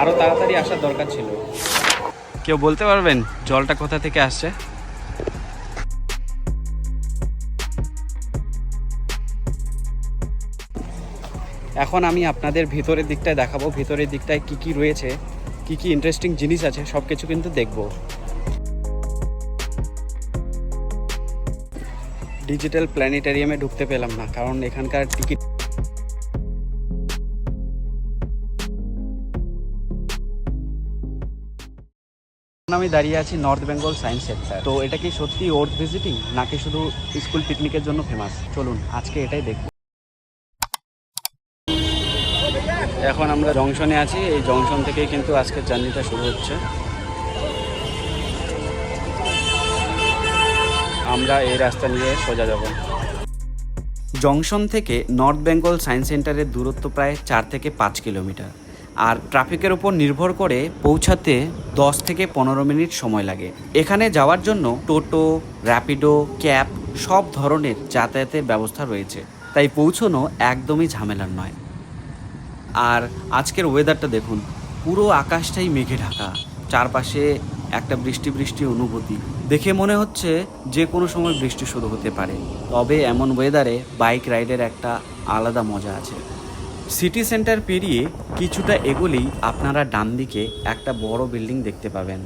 আরও তাড়াতাড়ি আসার দরকার ছিল। কেউ বলতে পারবেন জলটা কোথা থেকে আসছে? এখন আমি আপনাদের ভিতরের দিকটায় দেখাবো, ভিতরের দিকটায় কি কি রয়েছে, কি কি ইন্টারেস্টিং জিনিস আছে, সব কিছু কিন্তু দেখবো। ডিজিটাল প্ল্যানেটেরিয়ামে ঢুকতে পেলাম না, কারণ এখানকার টিকিট। আমি দাঁড়িয়ে আছি নর্থ বেঙ্গল সায়েন্স সেন্টার। তো এটা কি সত্যি ওর্থ ভিজিটিং নাকি শুধু স্কুল পিকনিকের জন্য ফেমাস? চলুন আজকে এটাই দেখব। এখন আমরা জংশনে আছি, এই জংশন থেকেই কিন্তু আজকের জার্নিটা শুরু হচ্ছে। আমরা এই রাস্তা নিয়ে সোজা যাব। জংশন থেকে নর্থ বেঙ্গল সায়েন্স সেন্টারের দূরত্ব প্রায় 4 থেকে 5 কিলোমিটার, আর ট্রাফিকের উপর নির্ভর করে পৌঁছাতে 10 থেকে 15 মিনিট সময় লাগে। এখানে যাওয়ার জন্য টোটো, র্যাপিডো, ক্যাব সব ধরনের যাতায়াতের ব্যবস্থা রয়েছে, তাই পৌঁছানো একদমই ঝামেলার নয়। আর আজকের ওয়েদারটা দেখুন, পুরো আকাশটাই মেঘে ঢাকা, চারপাশে একটা বৃষ্টি বৃষ্টি অনুভূতি। দেখে মনে হচ্ছে যে কোনো সময় বৃষ্টি শুরু হতে পারে। তবে এমন ওয়েদারে বাইক রাইডের একটা আলাদা মজা আছে। সিটি সেন্টার পেরিয়ে কিছুটা এগোলেই আপনারা ডান দিকে একটা বড় বিল্ডিং দেখতে পাবেন।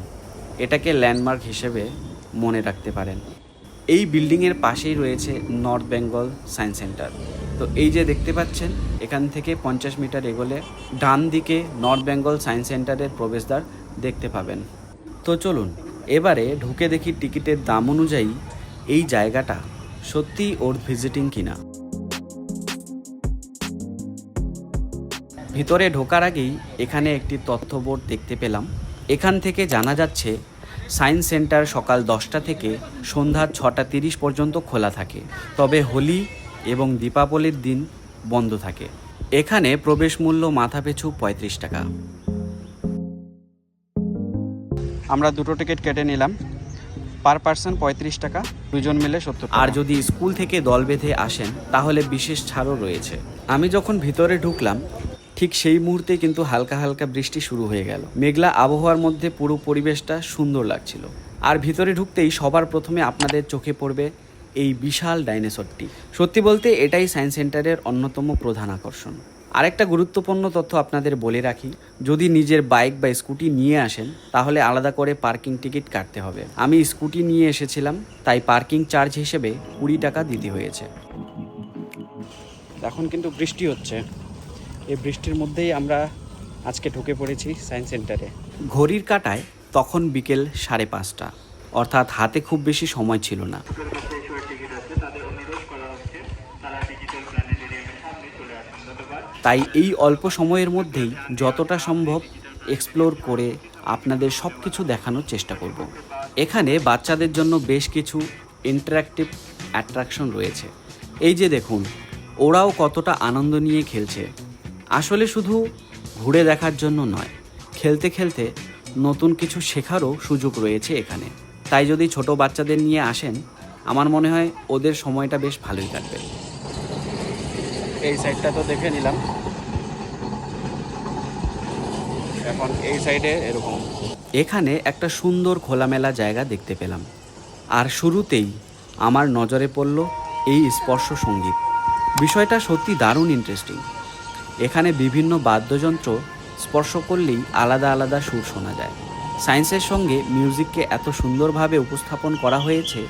এটাকে ল্যান্ডমার্ক হিসেবে মনে রাখতে পারেন। এই বিল্ডিংয়ের পাশেই রয়েছে নর্থ বেঙ্গল সায়েন্স সেন্টার। তো এই যে দেখতে পাচ্ছেন, এখান থেকে 50 মিটার এগোলে ডান দিকে নর্থ বেঙ্গল সায়েন্স সেন্টারের প্রবেশদ্বার দেখতে পাবেন। তো চলুন এবারে ঢুকে দেখি টিকিটের দাম অনুযায়ী এই জায়গাটা সত্যিই ওর ভিজিটিং কিনা। ভিতরে ঢোকার আগেই এখানে একটি তথ্য বোর্ড দেখতে পেলাম। এখান থেকে জানা যাচ্ছে সায়েন্স সেন্টার সকাল 10টা থেকে সন্ধ্যা 6:30 পর্যন্ত খোলা থাকে, তবে হোলি এবং দীপাবলির দিন বন্ধ থাকে। এখানে প্রবেশ মূল্য মাথাপিছু 35 টাকা। আমরা দুটো টিকিট কেটে নিলাম, পার পার্সন 35 টাকা, দুজন মিলে 70 টাকা। আর যদি স্কুল থেকে দল বেঁধে আসেন তাহলে বিশেষ ছাড়ও রয়েছে। আমি যখন ভিতরে ঢুকলাম ঠিক সেই মুহূর্তে কিন্তু হালকা হালকা বৃষ্টি শুরু হয়ে গেল। মেঘলা আবহাওয়ার মধ্যে পুরো পরিবেশটা সুন্দর লাগছিল। আর ভিতরে ঢুকতেই সবার প্রথমে আপনাদের চোখে পড়বে এই বিশাল ডাইনোসরটি। সত্যি বলতে এটাই সায়েন্স সেন্টারের অন্যতম প্রধান আকর্ষণ। আরেকটা গুরুত্বপূর্ণ তথ্য আপনাদের বলে রাখি, যদি নিজের বাইক বা স্কুটি নিয়ে আসেন তাহলে আলাদা করে পার্কিং টিকিট কাটতে হবে। আমি স্কুটি নিয়ে এসেছিলাম, তাই পার্কিং চার্জ হিসেবে 20 টাকা দিতে হয়েছে। এখন কিন্তু বৃষ্টি হচ্ছে, এই বৃষ্টির মধ্যেই আমরা আজকে ঢুকে পড়েছি সায়েন্স সেন্টারে। ঘড়ির কাঁটায় তখন বিকেল 5:30, অর্থাৎ হাতে খুব বেশি সময় ছিল না। তাই এই অল্প সময়ের মধ্যেই যতটা সম্ভব এক্সপ্লোর করে আপনাদের সব কিছু দেখানোর চেষ্টা করব। এখানে বাচ্চাদের জন্য বেশ কিছু ইন্টারঅ্যাক্টিভ অ্যাট্রাকশন রয়েছে। এই যে দেখুন, ওরাও কতটা আনন্দ নিয়ে খেলছে। আসলে শুধু ঘুরে দেখার জন্য নয়, খেলতে খেলতে নতুন কিছু শেখারও সুযোগ রয়েছে এখানে। তাই যদি ছোট বাচ্চাদের নিয়ে আসেন, আমার মনে হয় ওদের সময়টা বেশ ভালোই কাটবে। এই সাইডটা তো দেখে নিলাম, এখন এই সাইডে এরকম। এখানে একটা সুন্দর খোলামেলা জায়গা দেখতে পেলাম, আর শুরুতেই আমার নজরে পড়ল এই স্পর্শ সঙ্গীত। বিষয়টা সত্যি দারুণ ইন্টারেস্টিং। এখানে বিভিন্ন বাদ্যযন্ত্র স্পর্শ করলেই আলাদা আলাদা সুর শোনা যায়। সায়েন্সের সঙ্গে মিউজিককে এত সুন্দরভাবে উপস্থাপন করা হয়েছে,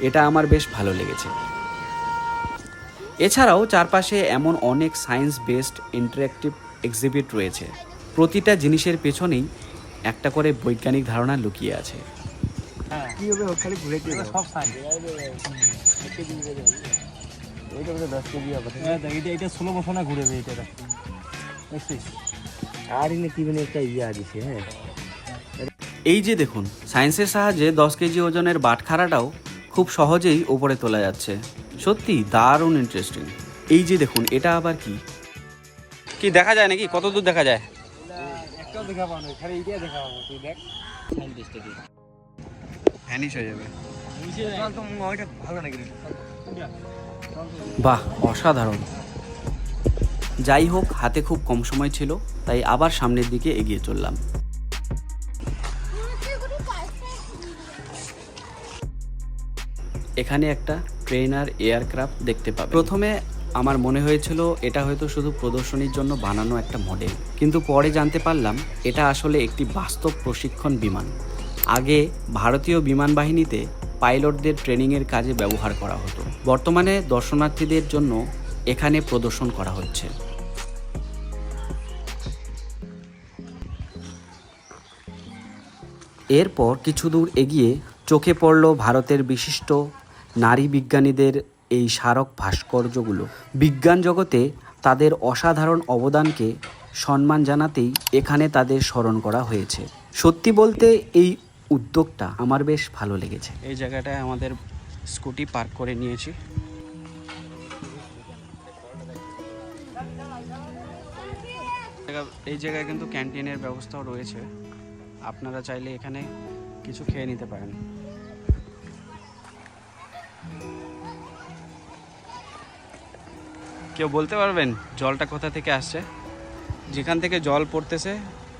এটা আমার বেশ ভালো লেগেছে। এছাড়াও চারপাশে এমন অনেক সায়েন্স বেসড ইন্টারঅ্যাক্টিভ এক্সিবিট রয়েছে। প্রতিটা জিনিসের পেছনেই একটা করে বৈজ্ঞানিক ধারণা লুকিয়ে আছে। এই যে দেখুন, সায়েন্সের সাহায্যে 10 কেজি ওজনের বাটখারাটাও খুব সহজেই উপরে তোলা যাচ্ছে। সত্যি দারুণ ইন্টারেস্টিং। এই যে দেখুন, এটা আবার কি কি দেখা যায় নাকি? কত দূর দেখা যায়? ভ্যানিশ হয়ে যাবে। বাহ, অসাধারণ। যাই হোক, হাতে খুব কম সময় ছিল, তাই আবার সামনের দিকে এগিয়ে চললাম। এখানে একটা ট্রেনার এয়ারক্রাফট দেখতে পাবে। প্রথমে আমার মনে হয়েছিল এটা হয়তো শুধু প্রদর্শনীর জন্য বানানো একটা মডেল, কিন্তু পরে জানতে পারলাম এটা আসলে একটি বাস্তব প্রশিক্ষণ বিমান। আগে ভারতীয় বিমান বাহিনীতে পাইলটদের ট্রেনিংয়ের কাজে ব্যবহার করা হতো। বর্তমানে দর্শনার্থীদের জন্য এখানে প্রদর্শন করা হচ্ছে। এরপর কিছু দূর এগিয়ে চোখে পড়ল ভারতের বিশিষ্ট নারী বিজ্ঞানীদের এই স্মারক ভাস্কর্যগুলো। বিজ্ঞান জগতে তাদের অসাধারণ অবদানকে সম্মান জানাতেই এখানে তাদের স্মরণ করা হয়েছে। সত্যি বলতে এই উদ্যোগটা আমার বেশ ভালো লেগেছে। এই জায়গাটায় আমাদের স্কুটি পার্ক করে নিয়েছি। এই জায়গায় কিন্তু ক্যান্টিনের ব্যবস্থাও রয়েছে, আপনারা চাইলে এখানে কিছু খেয়ে নিতে পারেন। কেউ বলতে পারবেন জলটা কোথা থেকে আসছে? যেখান থেকে জল পড়তেছে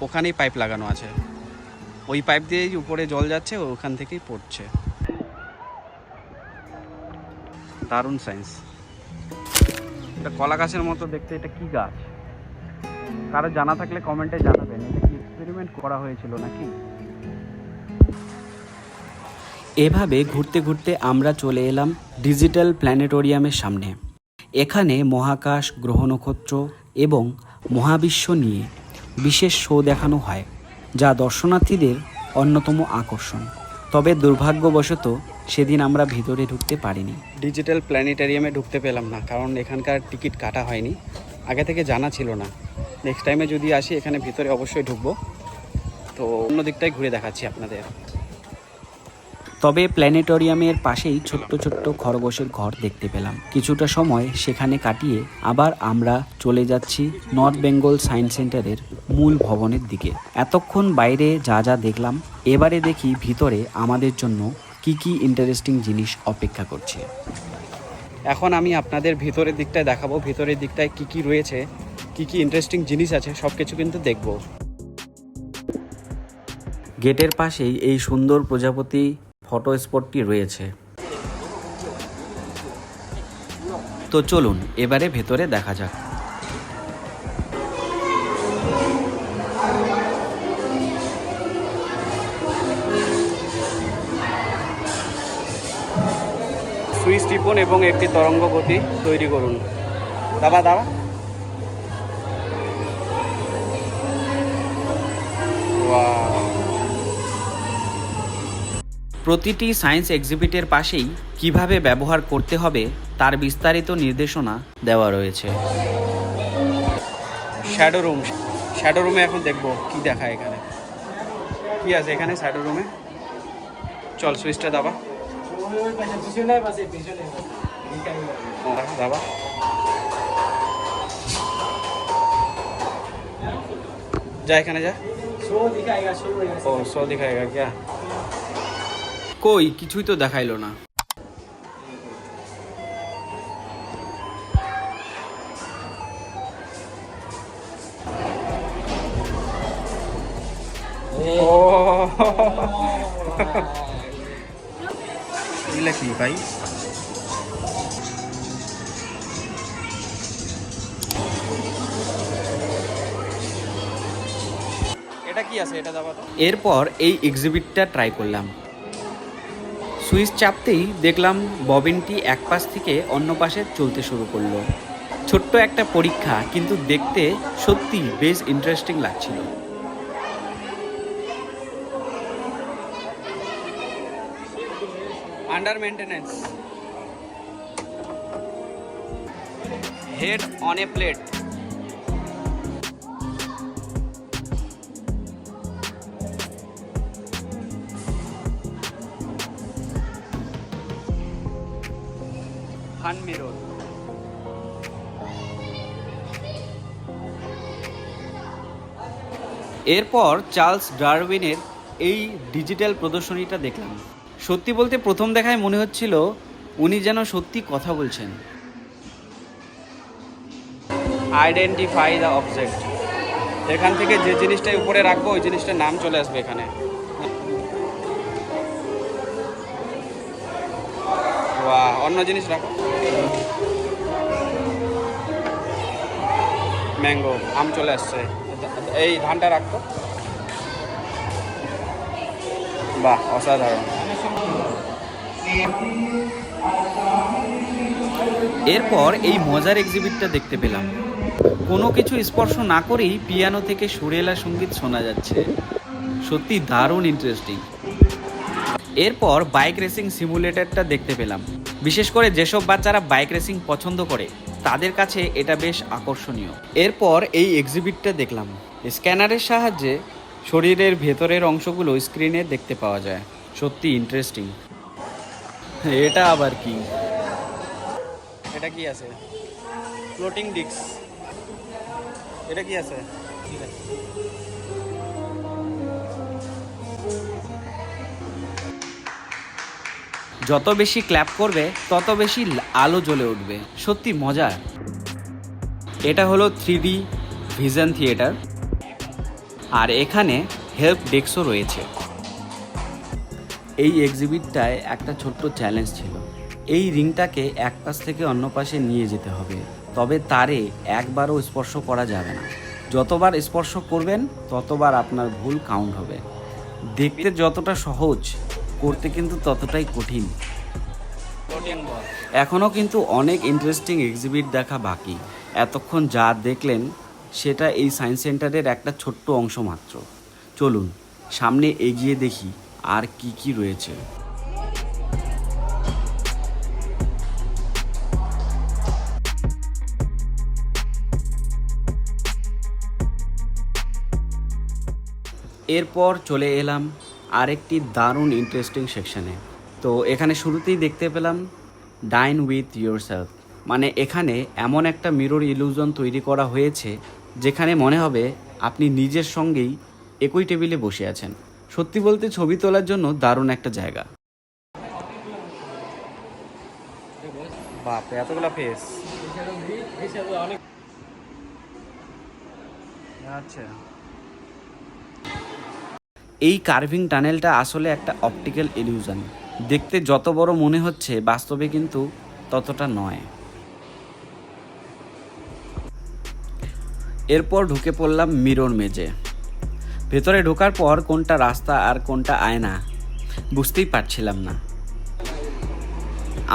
ওখানেই পাইপ লাগানো আছে, ওই পাইপ দিয়েই উপরে জল যাচ্ছে, ওখান থেকেই পড়ছে। দারুণ সায়েন্স। এটা কলা গাছের মতো দেখতে। এটা কি গাছ? কারো জানা থাকলে কমেন্টে জানাবেন। এটা কি এক্সপেরিমেন্ট করা হয়েছিল নাকি? এভাবে ঘুরতে ঘুরতে আমরা চলে এলাম ডিজিটাল প্ল্যানেটোরিয়ামের সামনে। এখানে মহাকাশ, গ্রহ নক্ষত্র এবং মহাবিশ্ব নিয়ে বিশেষ শো দেখানো হয়, যা দর্শনার্থীদের অন্যতম আকর্ষণ। তবে দুর্ভাগ্যবশত সেদিন আমরা ভিতরে ঢুকতে পারিনি। ডিজিটাল প্ল্যানেটোরিয়ামে ঢুকতে পেলাম না, কারণ এখানকার টিকিট কাটা হয়নি, আগে থেকে জানা ছিল না। নেক্সট টাইমে যদি আসি এখানে ভিতরে অবশ্যই ঢুকবো। তো অন্য দিকটাই ঘুরে দেখাচ্ছি আপনাদের। তবে প্ল্যানেটোরিয়ামের পাশেই ছোট্ট ছোট্ট খরগোশের ঘর দেখতে পেলাম। কিছুটা সময় সেখানে কাটিয়ে আবার আমরা চলে যাচ্ছি নর্থ বেঙ্গল সায়েন্স সেন্টারের মূল ভবনের দিকে। এতক্ষণ বাইরে যা যা দেখলাম, এবারে দেখি ভিতরে আমাদের জন্য কি কি ইন্টারেস্টিং জিনিস অপেক্ষা করছে। এখন আমি আপনাদের ভিতরের দিকটায় দেখাবো, ভিতরের দিকটায় কি কি রয়েছে, কি কি ইন্টারেস্টিং জিনিস আছে, সব কিছু কিন্তু দেখব। গেটের পাশেই এই সুন্দর প্রজাপতি ফটো স্পটটি রয়েছে। তো চলুন এবারে ভেতরে দেখা যাক। সুইচ টিপুন এবং একটি তরঙ্গ গতি তৈরি করুন। দাবা দাবা। প্রতিটি সায়েন্স এক্সিবিটের পাশেই কিভাবে ব্যবহার করতে হবে তার বিস্তারিত নির্দেশনা দেওয়া রয়েছে। Shadow room. শ্যাডো রুমে এখন দেখবো কি দেখায় এখানে, কি আছে এখানে শ্যাডো রুমে। চল সুইচটা দাবা দাবা। যা এখানে যা। ও শো দিখাएगा क्या? কই কিছুই তো দেখাইলো না। এগুলা কি ভাই? এটা কি আছে এটা দাও তো। এরপর এই এক্সিবিটটা ট্রাই করলাম। সুইচ চাপতেই দেখলাম ববিনটি এক পাশ থেকে অন্য পাশে চলতে শুরু করলো। ছোট্ট একটা পরীক্ষা, কিন্তু দেখতে সত্যি বেশ ইন্টারেস্টিং লাগছিল। Under maintenance. Head on a plate. Fun mirror. এরপর চার্লস ডারউইনের এই ডিজিটাল প্রদর্শনীটা দেখলাম। সত্যি বলতে প্রথম দেখায় মনে হচ্ছিল উনি যেন সত্যি কথা বলছেন। Identify the object. এখান থেকে যে জিনিসটাই উপরে রাখবো ওই জিনিসটার নাম চলে আসবে এখানে। বাহ, অন্য জিনিস রাখো। ম্যাঙ্গো, আম চলে আসছে। এই ধানটা রাখতো। বাহ, অসাধারণ। এরপর এই মজার এক্সিবিটটা দেখতে পেলাম। কোনো কিছু স্পর্শ না করেই পিয়ানো থেকে সুরেলা সঙ্গীত শোনা যাচ্ছে। সত্যি দারুণ ইন্টারেস্টিং। এরপর বাইক রেসিং সিমুলেটরটা দেখতে পেলাম। বিশেষ করে যেসব বাচ্চারা বাইক রেসিং পছন্দ করে তাদের কাছে এটা বেশ আকর্ষণীয়। এরপর এই এক্সিবিটটা দেখলাম। স্ক্যানারের সাহায্যে শরীরের ভেতরের অংশগুলো স্ক্রিনে দেখতে পাওয়া যায়। সত্যি ইন্টারেস্টিং। এটা আবার কি? এটা কি আছে? Floating disk. এটা কি আছে? যত বেশি ক্ল্যাপ করবে তত বেশি আলো জ্বলে উঠবে। সত্যি মজার। এটা হলো 3D ভিশন থিয়েটার, আর এখানে হেল্প ডেস্কও রয়েছে। এই এক্সিবিটটায় একটা ছোট্ট চ্যালেঞ্জ ছিল। এই রিংটাকে এক পাশ থেকে অন্য পাশে নিয়ে যেতে হবে, তবে তারে একবারও স্পর্শ করা যাবে না। যতবার স্পর্শ করবেন ততবার আপনার ভুল কাউন্ট হবে। দেখতে যতটা সহজ, করতে কিন্তু ততটাই কঠিন। এখনও কিন্তু অনেক ইন্টারেস্টিং এক্সিবিট দেখা বাকি। এতক্ষণ যা দেখলেন সেটা এই সায়েন্স সেন্টারের একটা ছোট্ট অংশ মাত্র। চলুন সামনে এগিয়ে দেখি আর কি কি রয়েছে। এরপর চলে এলাম আরেকটি দারুণ ইন্টারেস্টিং সেকশনে। তো এখানে শুরুতেই দেখতে পেলাম ডাইন উইথ ইয়োরসেলফ। মানে এখানে এমন একটা মিরর ইলুশন তৈরি করা হয়েছে যেখানে মনে হবে আপনি নিজের সঙ্গেই একই টেবিলে বসে আছেন। সত্যি বলতে ছবি তোলার জন্য দারুণ একটা জায়গা। বাপরে, এতগুলা ফেস। আচ্ছা, এই কার্ভিং টানেলটা আসলে একটা অপটিক্যাল ইলিউশন। দেখতে যত বড় মনে হচ্ছে বাস্তবে কিন্তু ততটা নয়। এরপর ঢুকে পড়লাম মিরর মেজে। ভেতরে ঢোকার পর কোনটা রাস্তা আর কোনটা আয়না বুঝতেই পারছিলাম না।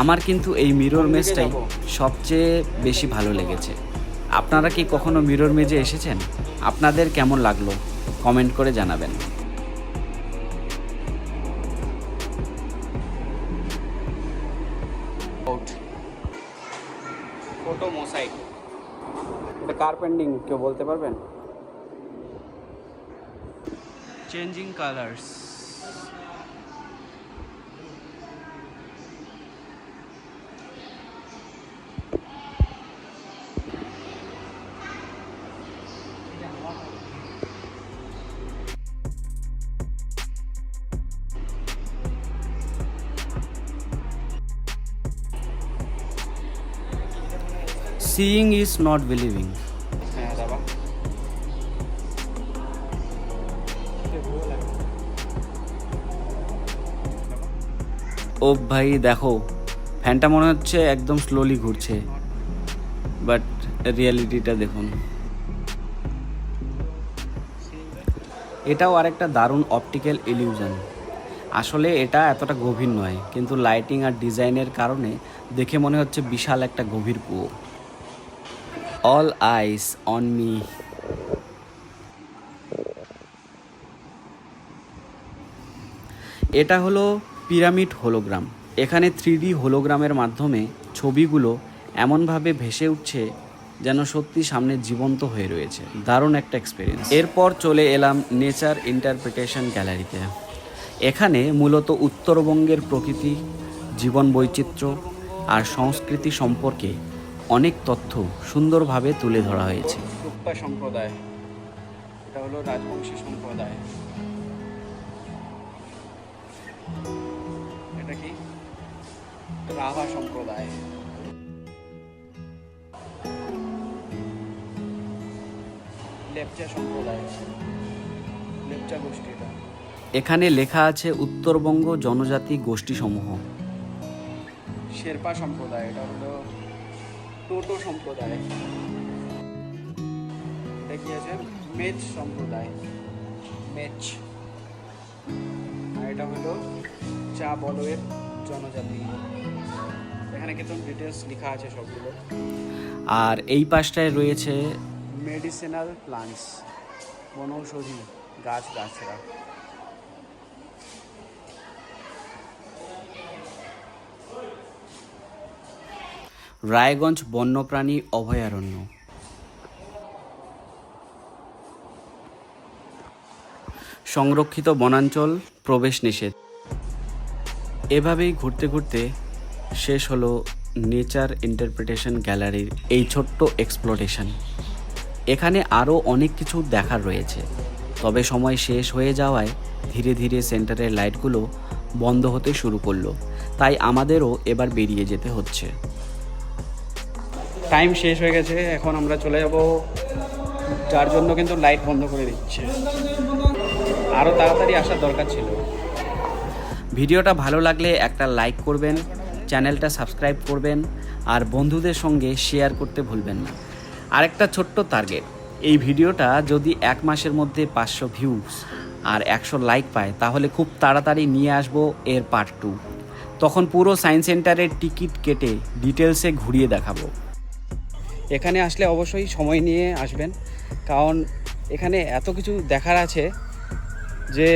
আমার কিন্তু এই মিরর মেজটাই সবচেয়ে বেশি ভালো লেগেছে। আপনারা কি কখনো মিরর মেজে এসেছেন? আপনাদের কেমন লাগলো কমেন্ট করে জানাবেন। ফটো মোসাইক, এটা কার পেন্টিং কেউ বলতে পারবেন? Changing colours. Seeing is not believing. ও ভাই দেখো, ফ্যানটা মনে হচ্ছে একদম স্লোলি ঘুরছে, বাট রিয়েলিটিটা দেখুন। এটাও আরেকটা দারুণ অপটিক্যাল ইলিউশন। আসলে এটা এতটা গভীর নয়, কিন্তু লাইটিং আর ডিজাইনের কারণে দেখে মনে হচ্ছে বিশাল একটা গভীর কুয়ো। All ice on me. এটা হলো পিরামিড হোলোগ্রাম। এখানে 3D হোলোগ্রামের মাধ্যমে ছবিগুলো এমনভাবে ভেসে উঠছে যেন সত্যি সামনে জীবন্ত হয়ে রয়েছে। দারুণ একটা এক্সপিরিয়েন্স। এরপর চলে এলাম নেচার ইন্টারপ্রিটেশন গ্যালারিতে। এখানে মূলত উত্তরবঙ্গের প্রকৃতি, জীবন বৈচিত্র্য আর সংস্কৃতি সম্পর্কে অনেক তথ্য সুন্দরভাবে তুলে ধরা হয়েছে। টুপ্পা সম্প্রদায়, এটা হলো রাজবংশী সম্প্রদায়। এটা কি? রাভা সম্প্রদায়। লেপচা সম্প্রদায়, লেপচা গোষ্ঠী এটা। এখানে লেখা আছে উত্তরবঙ্গ জনজাতি গোষ্ঠীসমূহ। শেরপা সম্প্রদায়, এটা হলো টোটো সম্প্রদায়। এটা কি আছে? মেচ সম্প্রদায়, মেচ। আর এটা হলো চা বলয়ের জনজাতি। এখানে কিন্তু ডিটেলস লেখা আছে সবগুলো। আর এই পাশটায় রয়েছে মেডিসিনাল প্লান্টস, বনৌষধি গাছগাছরা। রায়গঞ্জ বন্যপ্রাণী অভয়ারণ্য। সংরক্ষিত বনাঞ্চল, প্রবেশ নিষেধ। এভাবেই ঘুরতে ঘুরতে শেষ হলো নেচার ইন্টারপ্রিটেশন গ্যালারির এই ছোট্ট এক্সপ্লোরেশন। এখানে আরও অনেক কিছু দেখার রয়েছে, তবে সময় শেষ হয়ে যাওয়ায় ধীরে ধীরে সেন্টারের লাইটগুলো বন্ধ হতে শুরু করলো, তাই আমাদেরও এবার বেরিয়ে যেতে হচ্ছে। টাইম শেষ হয়ে গেছে, এখন আমরা চলে যাব, যার জন্য কিন্তু লাইট বন্ধ করে দিচ্ছে। আরও তাড়াতাড়ি আসার দরকার ছিল। ভিডিওটা ভালো লাগলে একটা লাইক করবেন, চ্যানেলটা সাবস্ক্রাইব করবেন, আর বন্ধুদের সঙ্গে শেয়ার করতে ভুলবেন না। আরেকটা ছোট্ট টার্গেট, এই ভিডিওটা যদি 1 মাসের মধ্যে 500 ভিউজ আর 100 লাইক পায়, তাহলে খুব তাড়াতাড়ি নিয়ে আসবো এর পার্ট 2। তখন পুরো সায়েন্স সেন্টারের টিকিট কেটে ডিটেলসে ঘুরিয়ে দেখাবো। এখানে আসলে অবশ্যই সময় নিয়ে আসবেন, কারণ এখানে এত কিছু দেখার আছে যে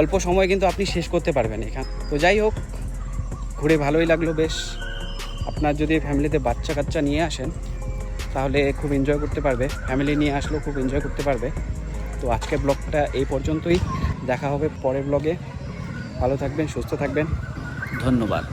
অল্প সময় কিন্তু আপনি শেষ করতে পারবেন এখানে। তো যাই হোক, ঘুরে ভালোই লাগলো বেশ। আপনার যদি ফ্যামিলিতে বাচ্চা কাচ্চা নিয়ে আসেন তাহলে খুব এনজয় করতে পারবে, ফ্যামিলি নিয়ে আসলেও খুব এনজয় করতে পারবে। তো আজকের ব্লগটা এই পর্যন্তই, দেখা হবে পরের ব্লগে। ভালো থাকবেন, সুস্থ থাকবেন, ধন্যবাদ।